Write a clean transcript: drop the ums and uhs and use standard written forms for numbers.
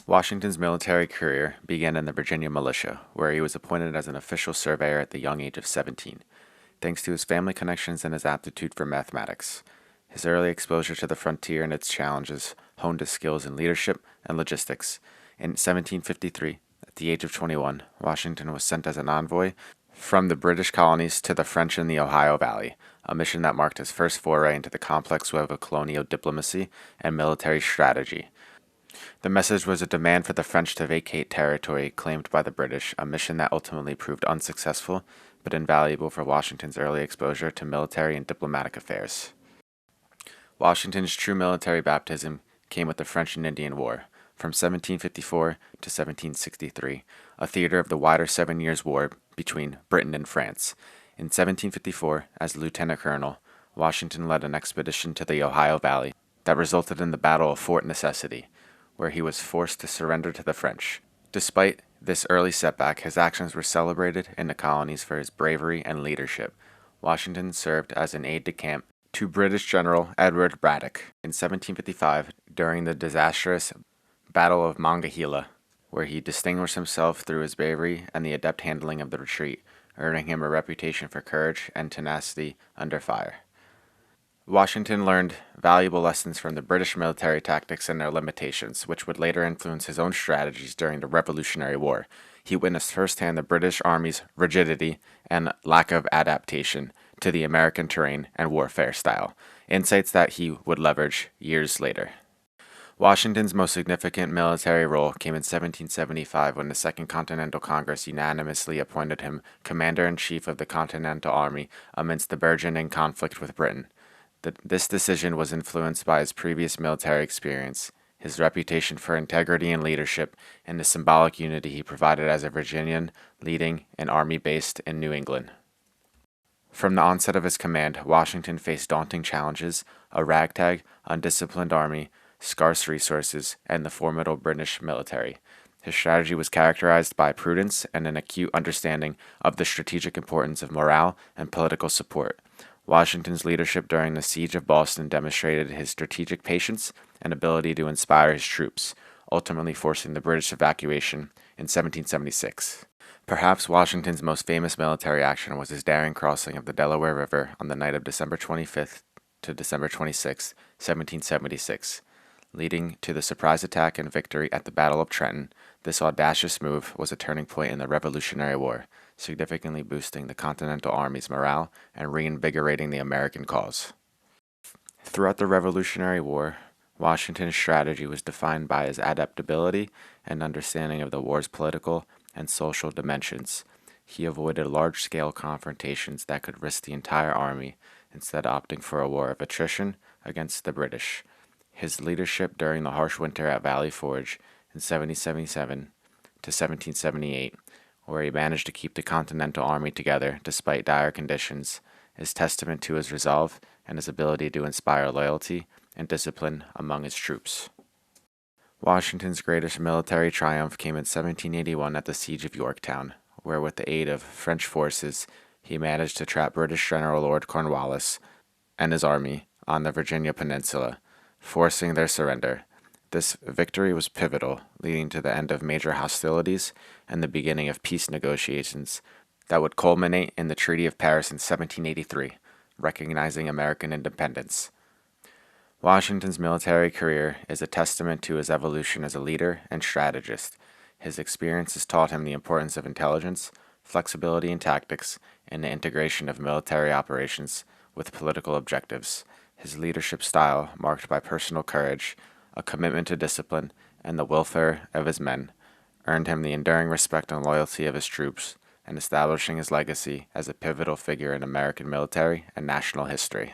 Washington's military career began in the Virginia militia, where he was appointed as an official surveyor at the young age of 17, thanks to his family connections and his aptitude for mathematics. His early exposure to the frontier and its challenges honed his skills in leadership and logistics. In 1753, at the age of 21, Washington was sent as an envoy from the British colonies to the French in the Ohio Valley, a mission that marked his first foray into the complex web of colonial diplomacy and military strategy. The message was a demand for the French to vacate territory claimed by the British, a mission that ultimately proved unsuccessful but invaluable for Washington's early exposure to military and diplomatic affairs. Washington's true military baptism came with the French and Indian War, from 1754 to 1763, a theater of the wider 7 Years' War between Britain and France. In 1754, as lieutenant colonel, Washington led an expedition to the Ohio Valley that resulted in the Battle of Fort Necessity, where he was forced to surrender to the French. Despite this early setback, his actions were celebrated in the colonies for his bravery and leadership. Washington served as an aide-de-camp to British General Edward Braddock in 1755 during the disastrous Battle of Monongahela, where he distinguished himself through his bravery and the adept handling of the retreat, earning him a reputation for courage and tenacity under fire. Washington learned valuable lessons from the British military tactics and their limitations, which would later influence his own strategies during the Revolutionary War. He witnessed firsthand the British Army's rigidity and lack of adaptation to the American terrain and warfare style, insights that he would leverage years later. Washington's most significant military role came in 1775 when the Second Continental Congress unanimously appointed him Commander-in-Chief of the Continental Army amidst the burgeoning conflict with Britain. This decision was influenced by his previous military experience, his reputation for integrity and leadership, and the symbolic unity he provided as a Virginian leading an army based in New England. From the onset of his command, Washington faced daunting challenges: a ragtag, undisciplined army, scarce resources, and the formidable British military. His strategy was characterized by prudence and an acute understanding of the strategic importance of morale and political support. Washington's leadership during the Siege of Boston demonstrated his strategic patience and ability to inspire his troops, ultimately forcing the British evacuation in 1776. Perhaps Washington's most famous military action was his daring crossing of the Delaware River on the night of December 25th to December 26, 1776. Leading to the surprise attack and victory at the Battle of Trenton. This audacious move was a turning point in the Revolutionary War, significantly boosting the Continental Army's morale and reinvigorating the American cause. Throughout the Revolutionary War, Washington's strategy was defined by his adaptability and understanding of the war's political and social dimensions. He avoided large-scale confrontations that could risk the entire army, instead opting for a war of attrition against the British. His leadership during the harsh winter at Valley Forge in 1777 to 1778, where he managed to keep the Continental Army together despite dire conditions, is testament to his resolve and his ability to inspire loyalty and discipline among his troops. Washington's greatest military triumph came in 1781 at the Siege of Yorktown, where with the aid of French forces, he managed to trap British General Lord Cornwallis and his army on the Virginia Peninsula, forcing their surrender. This victory was pivotal, leading to the end of major hostilities and the beginning of peace negotiations that would culminate in the Treaty of Paris in 1783, recognizing American independence. Washington's military career is a testament to his evolution as a leader and strategist. His experiences taught him the importance of intelligence, flexibility in tactics, and the integration of military operations with political objectives. His leadership style, marked by personal courage, a commitment to discipline, and the welfare of his men, earned him the enduring respect and loyalty of his troops, and establishing his legacy as a pivotal figure in American military and national history.